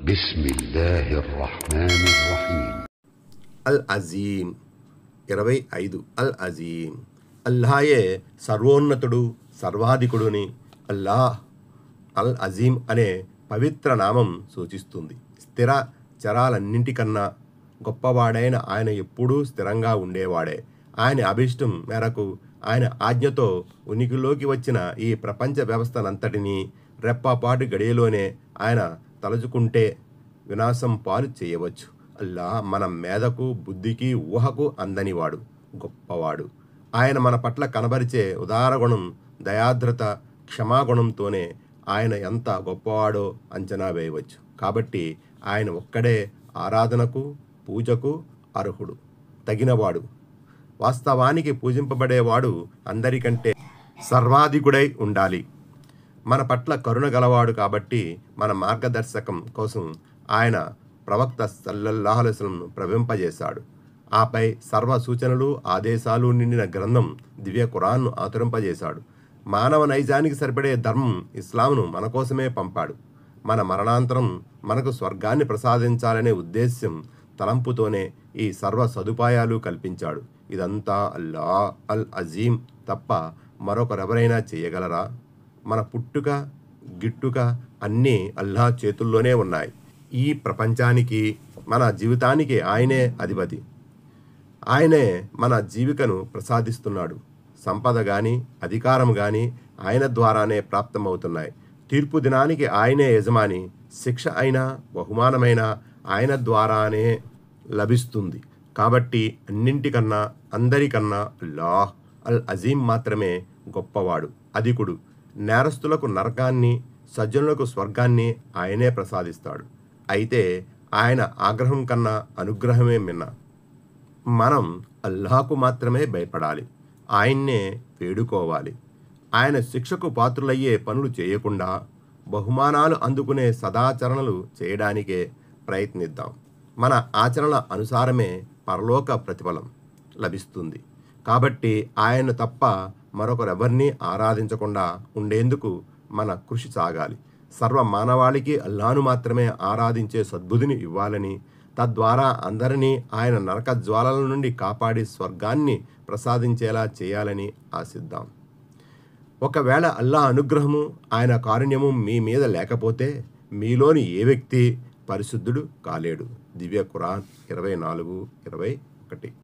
బిస్మిల్లాహిర్ రహ్మానిర్ రహీం. అల్ అజీం 25. అల్ అజీం అల్లాయే సర్వోన్నతుడు సర్వాధికుడుని అల్లాహ్ అల్ అజీం అనే పవిత్ర నామం సూచిస్తుంది. స్థిర చరాలన్నింటికన్నా గొప్పవాడైన ఆయన ఎప్పుడూ స్థిరంగా ఉండేవాడే. ఆయన అభిష్టం మేరకు ఆయన ఆజ్ఞతో ఉనికిలోకి వచ్చిన ఈ ప్రపంచ వ్యవస్థనంతటినీ రెప్పపాటు గడియలోనే ఆయన తలుచుకుంటే వినాశం పాలు చేయవచ్చు. అల్లా మన మేధకు బుద్ధికి ఊహకు అందనివాడు, గొప్పవాడు. ఆయన మన పట్ల కనబరిచే ఉదారగుణం దయాద్రత క్షమాగుణంతోనే ఆయన ఎంత గొప్పవాడో అంచనా వేయవచ్చు. కాబట్టి ఆయన ఒక్కడే ఆరాధనకు పూజకు అర్హుడు, తగినవాడు. వాస్తవానికి పూజింపబడేవాడు అందరికంటే సర్వాధికుడై ఉండాలి. మన పట్ల కరుణ గలవాడు కాబట్టి మన మార్గదర్శకం కోసం ఆయన ప్రవక్త సల్లల్లాహు అలైహి వసల్లంను ప్రవింపజేశాడు. ఆపై సర్వ సూచనలు ఆదేశాలు నిండిన గ్రంథం దివ్య ఖురాన్ను ఆతురింపజేశాడు. మానవ నైజానికి సరిపడే ధర్మం ఇస్లాంను మన కోసమే పంపాడు. మన మరణాంతరం మనకు స్వర్గాన్ని ప్రసాదించాలనే ఉద్దేశ్యం తలంపుతోనే ఈ సర్వ సదుపాయాలు కల్పించాడు. ఇదంతా అల్లా అల్ అజీం తప్ప మరొకరెవరైనా చేయగలరా? మన పుట్టుక గిట్టుక అన్నీ అల్లా చేతుల్లోనే ఉన్నాయి. ఈ ప్రపంచానికి మన జీవితానికి ఆయనే అధిపతి. ఆయనే మన జీవికను ప్రసాదిస్తున్నాడు. సంపద కానీ అధికారం కానీ ఆయన ద్వారానే ప్రాప్తమవుతున్నాయి. తీర్పు దినానికి ఆయనే యజమాని. శిక్ష అయినా బహుమానమైనా ఆయన ద్వారానే లభిస్తుంది. కాబట్టి అన్నింటికన్నా అందరికన్నా అల్లాహ్ అల్ అజీం మాత్రమే గొప్పవాడు, అధికుడు. నేరస్తులకు నరకాన్ని, సజ్జనులకు స్వర్గాన్ని ఆయనే ప్రసాదిస్తాడు. అయితే ఆయన ఆగ్రహం కన్నా అనుగ్రహమే మిన్న. మనం అల్లాహకు మాత్రమే భయపడాలి, ఆయన్నే వేడుకోవాలి. ఆయన శిక్షకు పాత్రులయ్యే పనులు చేయకుండా బహుమానాలు అందుకునే సదాచరణలు చేయడానికే ప్రయత్నిద్దాం. మన ఆచరణల అనుసారమే పరలోక ప్రతిఫలం లభిస్తుంది. కాబట్టి ఆయన తప్ప మరొకరెవరిని ఆరాధించకుండా ఉండేందుకు మన కృషి సాగాలి. సర్వ మానవాళికి అల్లాను మాత్రమే ఆరాధించే సద్బుద్ధిని ఇవ్వాలని, తద్వారా అందరినీ ఆయన నరక జ్వాలల నుండి కాపాడి స్వర్గాన్ని ప్రసాదించేలా చేయాలని ఆశిద్దాం. ఒకవేళ అల్లా అనుగ్రహము ఆయన కారుణ్యము మీ మీద లేకపోతే మీలోని ఏ వ్యక్తి పరిశుద్ధుడు కాలేడు. దివ్య ఖురాన్ 24:21.